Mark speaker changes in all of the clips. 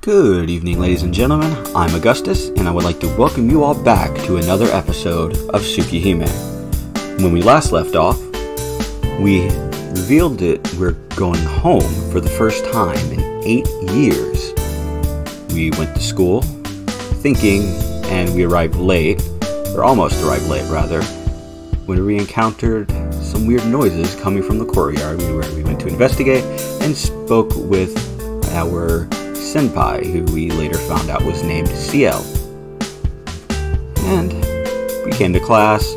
Speaker 1: Good evening, ladies and gentlemen. I'm Augustus, and I would like to welcome you all back to another episode of Tsukihime. When we last left off, we revealed that we're going home for the first time in 8 years. We went to school, thinking, and we arrived late, or almost arrived late rather, when we encountered some weird noises coming from the courtyard where we went to investigate and spoke with our senpai, who we later found out was named CL. And we came to class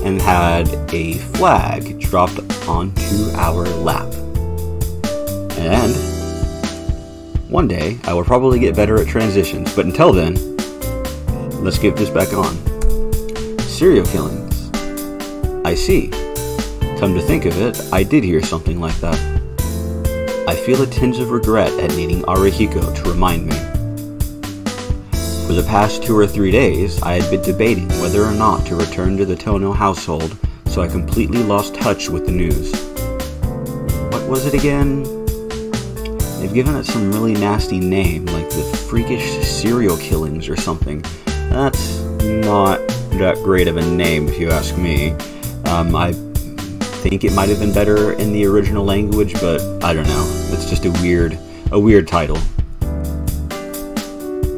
Speaker 1: and had a flag dropped onto our lap. And one day I will probably get better at transitions, but until then, let's get this back on. Serial killings. I see. Come to think of it, I did hear something like that. I feel a tinge of regret at needing Arihiko to remind me. For the past 2 or 3 days, I had been debating whether or not to return to the Tono household, so I completely lost touch with the news. What was it again? They've given it some really nasty name, like the freakish serial killings or something. That's not that great of a name if you ask me. I think it might have been better in the original language, but I don't know. It's just a weird title.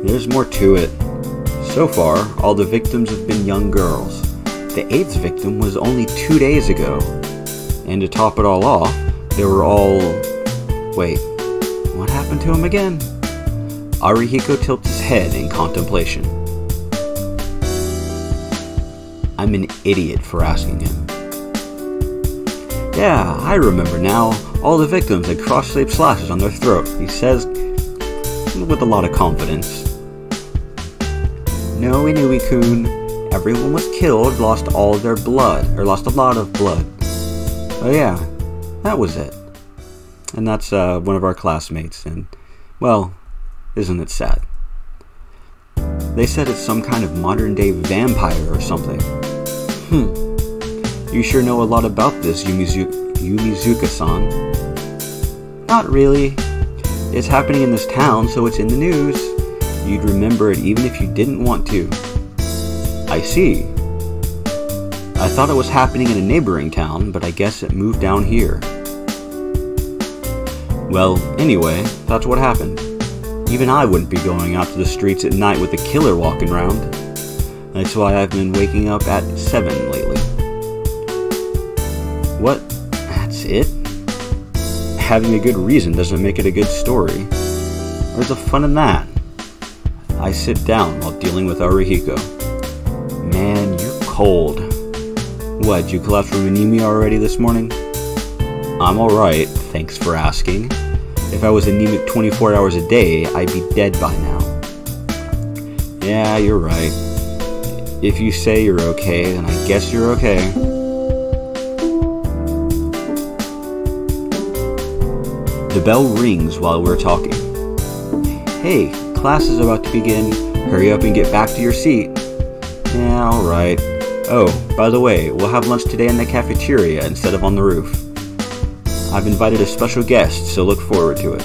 Speaker 1: There's more to it. So far, all the victims have been young girls. The 8th victim was only 2 days ago. And to top it all off, they were all... Wait, what happened to him again? Arihiko tilts his head in contemplation. I'm an idiot for asking him. Yeah, I remember now. All the victims had cross-shaped slashes on their throat, he says with a lot of confidence. No, Inui-kun. Everyone was killed, lost all their blood, or lost a lot of blood. Oh yeah, that was it. And that's one of our classmates, and, well, isn't it sad? They said it's some kind of modern-day vampire or something. You sure know a lot about this, Yumizuka-san. Not really. It's happening in this town, so it's in the news. You'd remember it even if you didn't want to. I see. I thought it was happening in a neighboring town, but I guess it moved down here. Well, anyway, that's what happened. Even I wouldn't be going out to the streets at night with a killer walking around. That's why I've been waking up at 7 lately. What? That's it? Having a good reason doesn't make it a good story. Where's the fun in that? I sit down while dealing with Arihiko. Man, you're cold. What, did you collapse from anemia already this morning? I'm alright, thanks for asking. If I was anemic 24 hours a day, I'd be dead by now. Yeah, you're right. If you say you're okay, then I guess you're okay. The bell rings while we're talking. Hey, class is about to begin. Hurry up and get back to your seat. Yeah, alright. Oh, by the way, we'll have lunch today in the cafeteria instead of on the roof. I've invited a special guest, so look forward to it.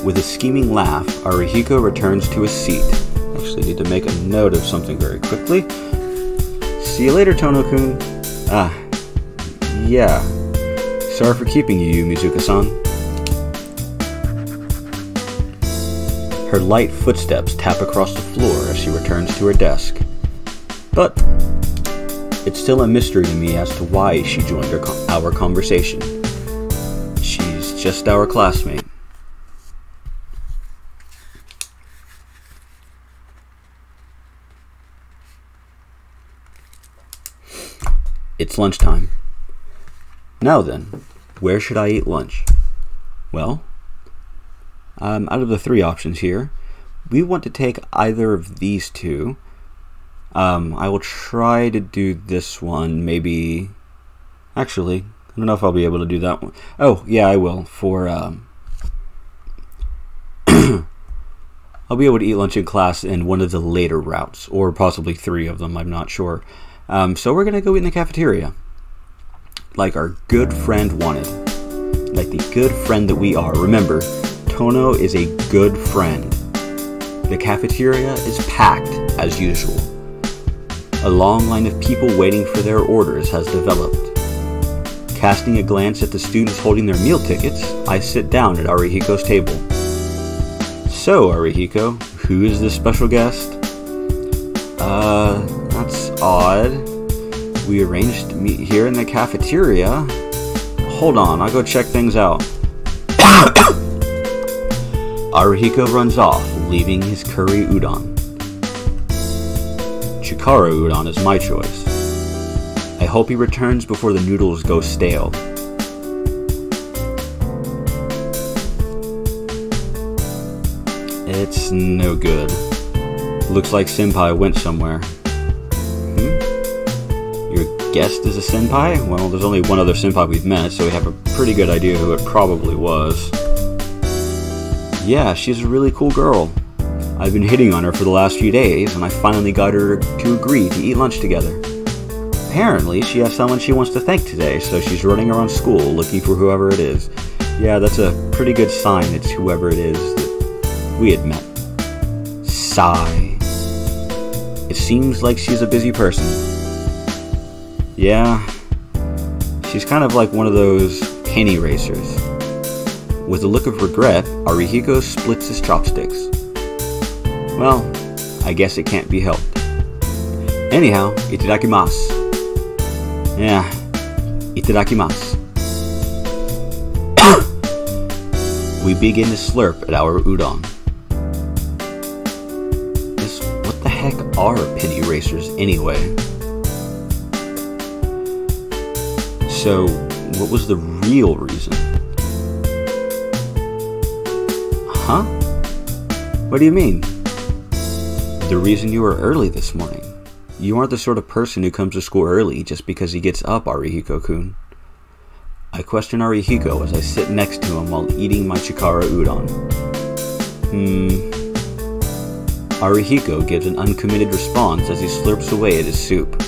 Speaker 1: With a scheming laugh, Arihiko returns to his seat. Actually, I need to make a note of something very quickly. See you later, Tono-kun. Yeah. Sorry for keeping you, Mizuka-san. Her light footsteps tap across the floor as she returns to her desk. But it's still a mystery to me as to why she joined our conversation. She's just our classmate. It's lunchtime. Now then, where should I eat lunch? Well, out of the 3 options here, we want to take either of these 2. I will try to do this one, maybe... Actually, I don't know if I'll be able to do that one. Oh, yeah, I will, for... I'll be able to eat lunch in class in one of the later routes, or possibly 3 of them, I'm not sure. So we're going to go eat in the cafeteria. like our good friend wanted. like the good friend that we are. Remember, Tono is a good friend. The cafeteria is packed as usual. A long line of people waiting for their orders has developed. Casting a glance at the students holding their meal tickets, I sit down at Arihiko's table. So, Arihiko, who is this special guest? That's odd. We arranged to meet here in the cafeteria. Hold on, I'll go check things out. Arihiko runs off, leaving his curry udon. Chikara udon is my choice. I hope he returns before the noodles go stale. It's no good. Looks like Senpai went somewhere. Your guest is a Senpai? Well, there's only one other Senpai we've met, so we have a pretty good idea who it probably was. Yeah, she's a really cool girl. I've been hitting on her for the last few days, and I finally got her to agree to eat lunch together. Apparently, she has someone she wants to thank today, so she's running around school looking for whoever it is. Yeah, that's a pretty good sign it's whoever it is that we had met. Sigh. It seems like she's a busy person. Yeah, she's kind of like one of those penny racers. With a look of regret, Arihiko splits his chopsticks. Well, I guess it can't be helped. Anyhow, itadakimasu. Yeah, itadakimasu. We begin to slurp at our udon. What the heck are penny racers anyway? So, what was the real reason? Huh? What do you mean? The reason you were early this morning. You aren't the sort of person who comes to school early just because he gets up, Arihiko-kun. I question Arihiko as I sit next to him while eating my Chikara udon. Arihiko gives an uncommitted response as he slurps away at his soup.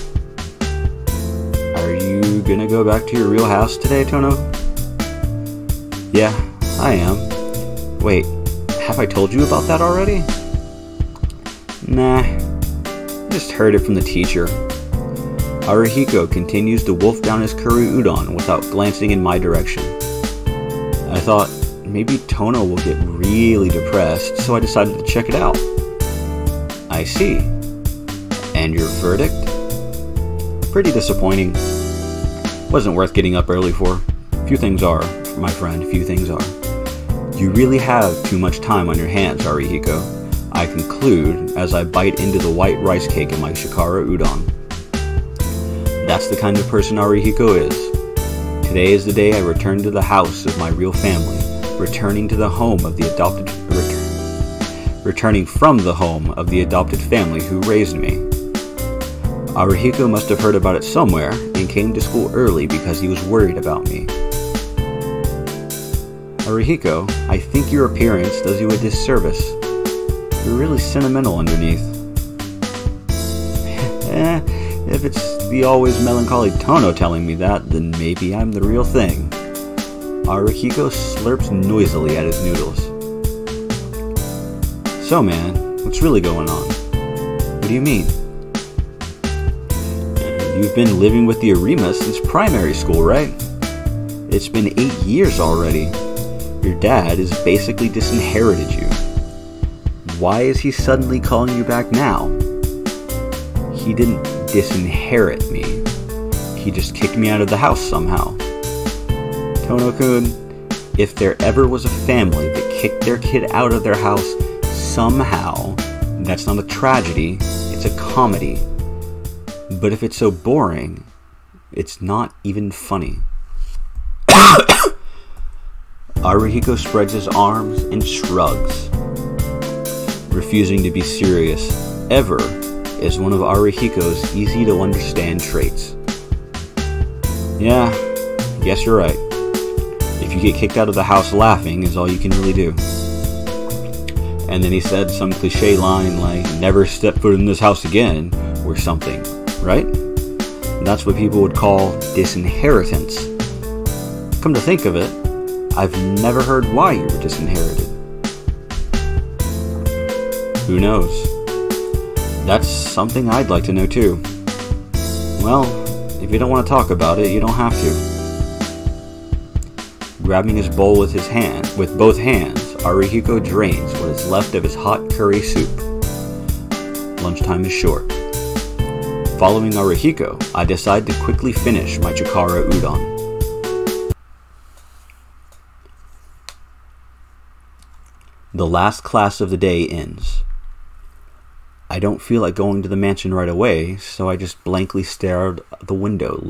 Speaker 1: Are you gonna go back to your real house today, Tono? Yeah, I am. Wait, have I told you about that already? Nah, just heard it from the teacher. Arihiko continues to wolf down his curry udon without glancing in my direction. I thought maybe Tono will get really depressed, so I decided to check it out. I see. And your verdict? Pretty disappointing. Wasn't worth getting up early for. Few things are, my friend, few things are. You really have too much time on your hands, Arihiko. I conclude as I bite into the white rice cake in my Chikara udon. That's the kind of person Arihiko is. Today is the day I return to the house of my real family, returning from the home of the adopted family who raised me. Arihiko must have heard about it somewhere and came to school early because he was worried about me. Arihiko, I think your appearance does you a disservice. You're really sentimental underneath. If it's the always melancholy Tono telling me that, then maybe I'm the real thing. Arihiko slurps noisily at his noodles. So man, what's really going on? What do you mean? You've been living with the Arima since primary school, right? It's been 8 years already. Your dad has basically disinherited you. Why is he suddenly calling you back now? He didn't disinherit me. He just kicked me out of the house somehow. Tono-kun, if there ever was a family that kicked their kid out of their house somehow, that's not a tragedy, it's a comedy. But if it's so boring, it's not even funny. Arihiko spreads his arms and shrugs. Refusing to be serious ever is one of Arihiko's easy-to-understand traits. Yeah, guess you're right. If you get kicked out of the house laughing is all you can really do. And then he said some cliche line like, never step foot in this house again, or something, right? That's what people would call disinheritance. Come to think of it, I've never heard why you were disinherited. Who knows? That's something I'd like to know too. Well, if you don't want to talk about it, you don't have to. Grabbing his bowl with both hands, Arihiko drains what is left of his hot curry soup. Lunchtime is short. Following Arihiko, I decide to quickly finish my Chikara udon. The last class of the day ends. I don't feel like going to the mansion right away, so I just blankly stare out the window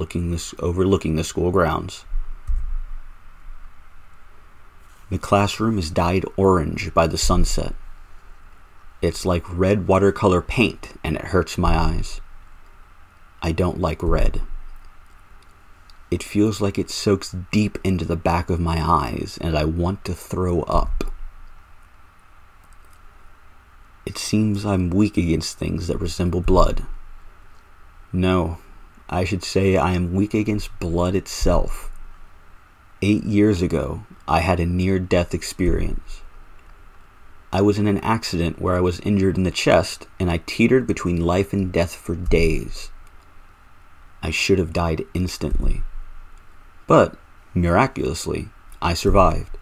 Speaker 1: overlooking the school grounds. The classroom is dyed orange by the sunset. It's like red watercolor paint, and it hurts my eyes. I don't like red. It feels like it soaks deep into the back of my eyes, and I want to throw up. It seems I'm weak against things that resemble blood. No, I should say I am weak against blood itself. 8 years ago, I had a near-death experience. I was in an accident where I was injured in the chest, and I teetered between life and death for days. I should have died instantly. But, miraculously, I survived.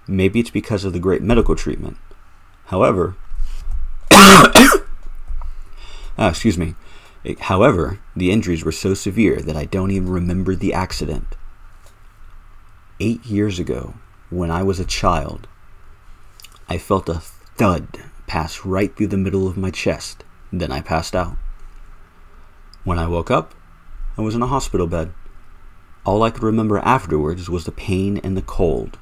Speaker 1: Maybe it's because of the great medical treatment. However, However, the injuries were so severe that I don't even remember the accident. 8 years ago, when I was a child, I felt a thud pass right through the middle of my chest, then I passed out. When I woke up, I was in a hospital bed. All I could remember afterwards was the pain and the cold.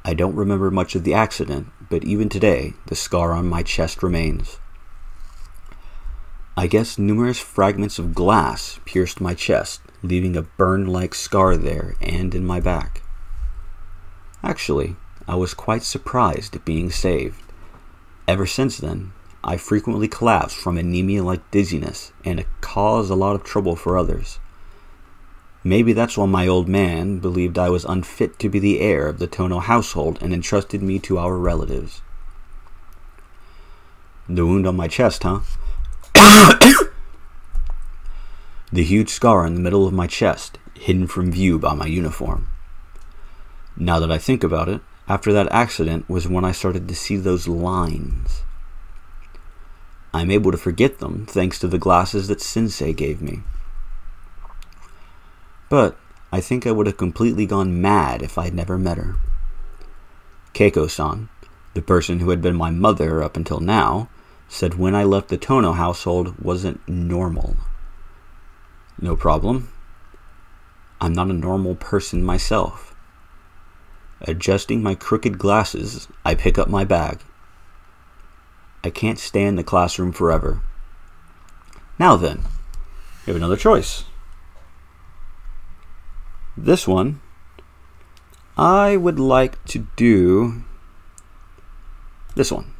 Speaker 1: I don't remember much of the accident, but even today, the scar on my chest remains. I guess numerous fragments of glass pierced my chest, leaving a burn-like scar there and in my back. Actually, I was quite surprised at being saved. Ever since then, I frequently collapse from anemia-like dizziness, and it caused a lot of trouble for others. Maybe that's why my old man believed I was unfit to be the heir of the Tono household and entrusted me to our relatives. The wound on my chest, huh? The huge scar in the middle of my chest, hidden from view by my uniform. Now that I think about it, after that accident was when I started to see those lines. I'm able to forget them thanks to the glasses that Sensei gave me. But I think I would have completely gone mad if I'd never met her. Keiko-san, the person who had been my mother up until now, said when I left the Tono household wasn't normal. No problem. I'm not a normal person myself. Adjusting my crooked glasses, I pick up my bag. I can't stay in the classroom forever. Now then, you have another choice. This one, I would like to do this one.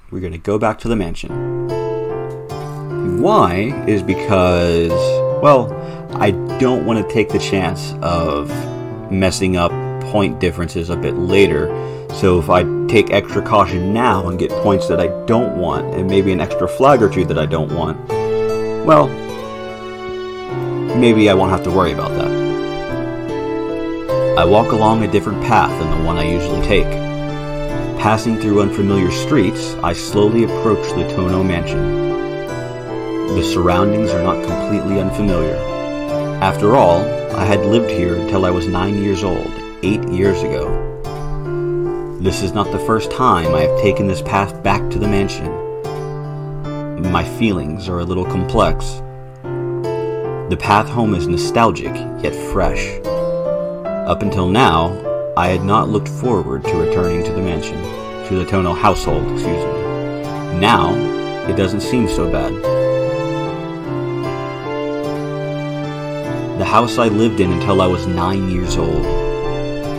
Speaker 1: We're going to go back to the mansion. Why is because, well, I don't want to take the chance of messing up point differences a bit later. So if I take extra caution now and get points that I don't want, and maybe an extra flag or two that I don't want, well, maybe I won't have to worry about that. I walk along a different path than the one I usually take. Passing through unfamiliar streets, I slowly approach the Tono mansion. The surroundings are not completely unfamiliar. After all, I had lived here until I was 9 years old, 8 years ago. This is not the first time I have taken this path back to the mansion. My feelings are a little complex. The path home is nostalgic, yet fresh. Up until now, I had not looked forward to returning to the mansion, to the Tono household, excuse me. Now, it doesn't seem so bad. The house I lived in until I was 9 years old.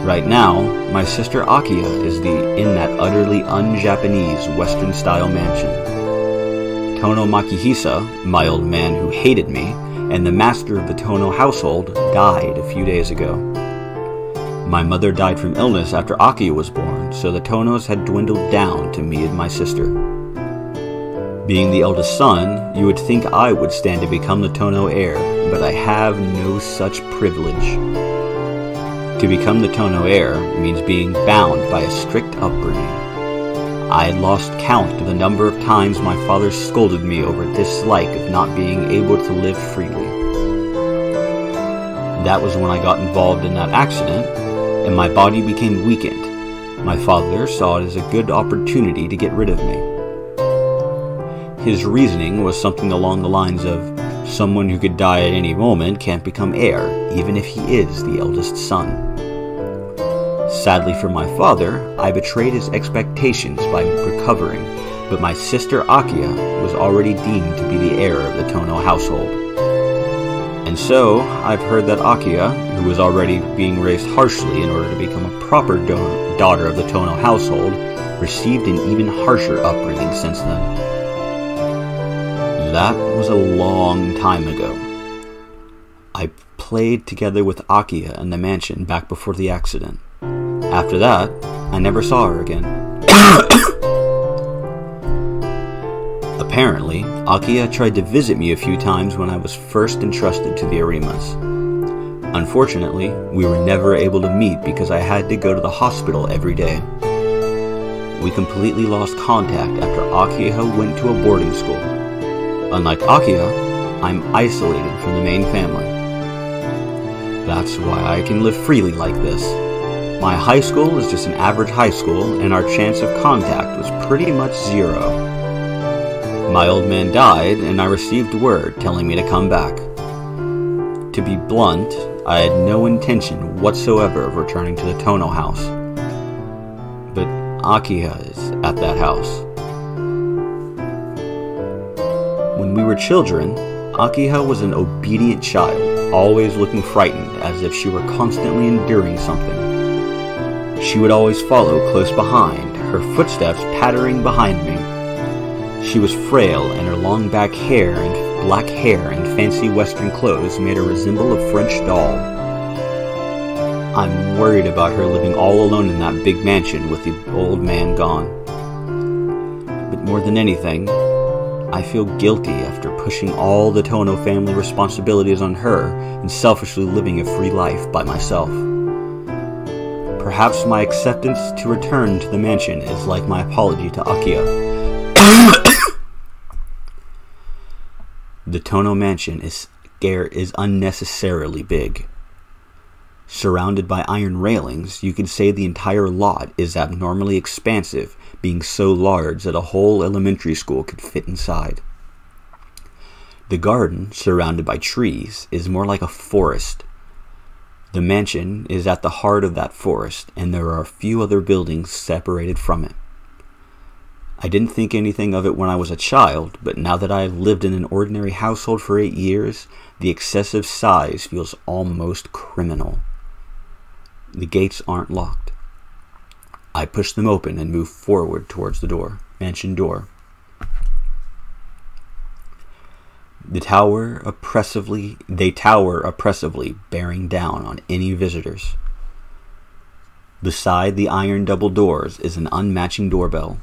Speaker 1: Right now, my sister Akiya is in that utterly un-Japanese Western-style mansion. Tono Makihisa, my old man who hated me, and the master of the Tono household died a few days ago. My mother died from illness after Akiya was born, so the Tonos had dwindled down to me and my sister. Being the eldest son, you would think I would stand to become the Tono heir, but I have no such privilege. To become the Tono heir means being bound by a strict upbringing. I had lost count of the number of times my father scolded me over dislike of not being able to live freely. That was when I got involved in that accident, and my body became weakened. My father saw it as a good opportunity to get rid of me. His reasoning was something along the lines of, someone who could die at any moment can't become heir, even if he is the eldest son. Sadly for my father, I betrayed his expectations by recovering, but my sister Akiya was already deemed to be the heir of the Tono household. And so, I've heard that Akiya, who was already being raised harshly in order to become a proper daughter of the Tono household, received an even harsher upbringing since then. That was a long time ago. I played together with Akiya in the mansion back before the accident. After that, I never saw her again. Apparently, Akiya tried to visit me a few times when I was first entrusted to the Arimas. Unfortunately, we were never able to meet because I had to go to the hospital every day. We completely lost contact after Akiya went to a boarding school. Unlike Akiya, I'm isolated from the main family. That's why I can live freely like this. My high school is just an average high school, and our chance of contact was pretty much zero. My old man died, and I received word telling me to come back. To be blunt, I had no intention whatsoever of returning to the Tono house. But Akiya is at that house. When we were children, Akiya was an obedient child, always looking frightened as if she were constantly enduring something. She would always follow close behind, her footsteps pattering behind me. She was frail, and her long black hair and fancy Western clothes made her resemble a French doll. I'm worried about her living all alone in that big mansion with the old man gone. But more than anything, I feel guilty after pushing all the Tono family responsibilities on her and selfishly living a free life by myself. Perhaps my acceptance to return to the mansion is like my apology to Akiya. The Tono mansion is unnecessarily big. Surrounded by iron railings, you could say the entire lot is abnormally expansive, being so large that a whole elementary school could fit inside. The garden, surrounded by trees, is more like a forest. The mansion is at the heart of that forest, and there are a few other buildings separated from it. I didn't think anything of it when I was a child, but now that I have lived in an ordinary household for 8 years, the excessive size feels almost criminal. The gates aren't locked. I push them open and move forward towards the mansion door. They tower oppressively, bearing down on any visitors. Beside the iron double doors is an unmatching doorbell.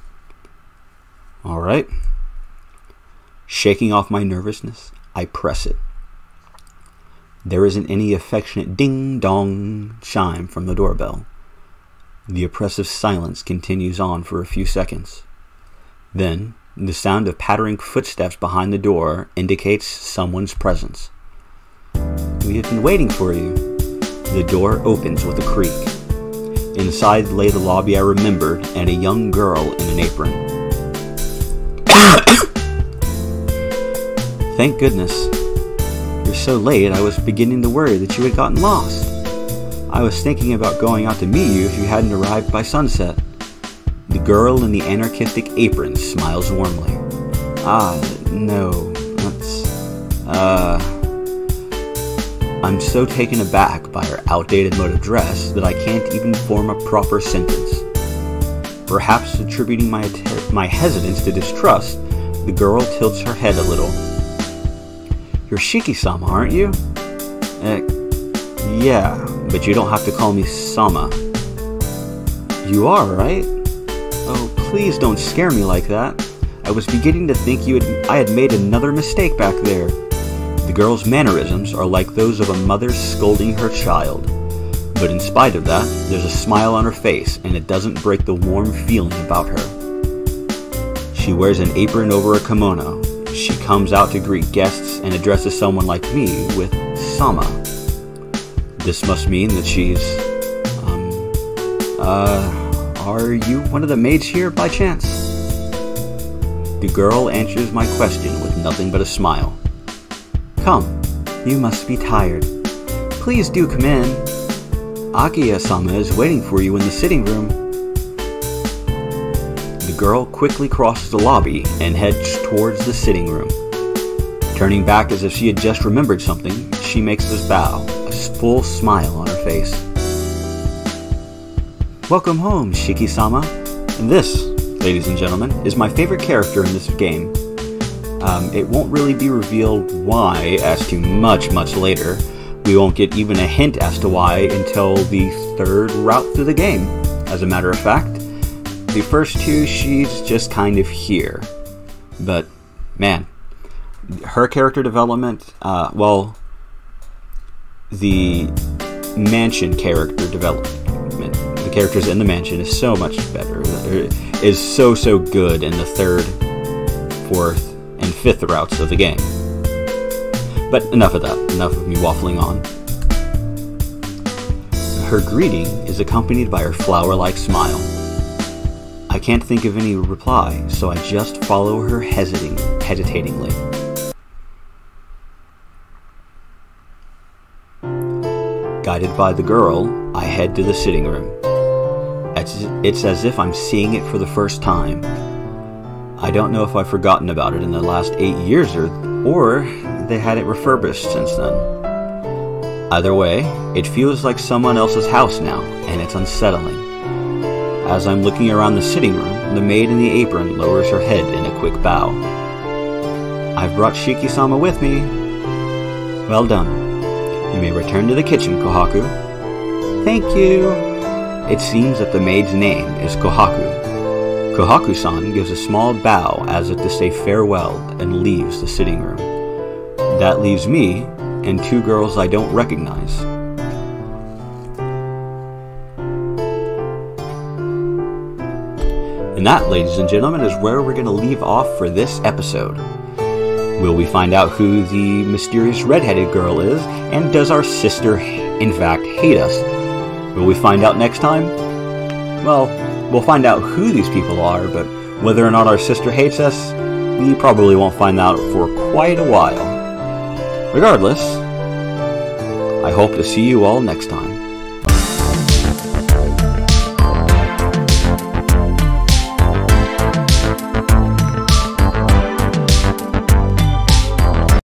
Speaker 1: All right. Shaking off my nervousness, I press it. There isn't any affectionate ding-dong chime from the doorbell. The oppressive silence continues on for a few seconds. Then, the sound of pattering footsteps behind the door indicates someone's presence. We have been waiting for you. The door opens with a creak. Inside lay the lobby I remembered and a young girl in an apron. Thank goodness. You're so late, I was beginning to worry that you had gotten lost. I was thinking about going out to meet you if you hadn't arrived by sunset. The girl in the anarchistic apron smiles warmly. No, I'm so taken aback by her outdated mode of dress that I can't even form a proper sentence. Perhaps attributing my hesitance to distrust, the girl tilts her head a little. You're Shiki-sama, aren't you? Yeah, but you don't have to call me Sama. You are, right? Oh, please don't scare me like that. I was beginning to think I had made another mistake back there. The girl's mannerisms are like those of a mother scolding her child. But in spite of that, there's a smile on her face, and it doesn't break the warm feeling about her. She wears an apron over a kimono. She comes out to greet guests and addresses someone like me with Sama. This must mean that she's... are you one of the maids here by chance? The girl answers my question with nothing but a smile. Come, you must be tired. Please do come in. Akiya-sama is waiting for you in the sitting room. The girl quickly crosses the lobby and heads towards the sitting room. Turning back as if she had just remembered something, she makes us bow, a full smile on her face. Welcome home, Shiki-sama. And this, ladies and gentlemen, is my favorite character in this game. It won't really be revealed why as to much later. We won't get even a hint as to why until the third route through the game. As a matter of fact, the first two, she's just kind of here. But, man, her character development, well, the mansion character development, the characters in the mansion is so much better. Is so good in the third, fourth, and fifth routes of the game. But enough of that, enough of me waffling on. Her greeting is accompanied by her flower-like smile. I can't think of any reply, so I just follow her hesitatingly. Guided by the girl, I head to the sitting room. It's as if I'm seeing it for the first time. I don't know if I've forgotten about it in the last 8 years or they had it refurbished since then. Either way, it feels like someone else's house now, and it's unsettling. As I'm looking around the sitting room, the maid in the apron lowers her head in a quick bow. I've brought Shiki-sama with me. Well done. You may return to the kitchen, Kohaku. Thank you. It seems that the maid's name is Kohaku. Kohaku-san gives a small bow as if to say farewell and leaves the sitting room. That leaves me and two girls I don't recognize. And that, ladies and gentlemen, is where we're going to leave off for this episode. Will we find out who the mysterious redheaded girl is, and does our sister in fact hate us? Will we find out next time? Well, we'll find out who these people are, but whether or not our sister hates us, we probably won't find out for quite a while. Regardless, I hope to see you all next time.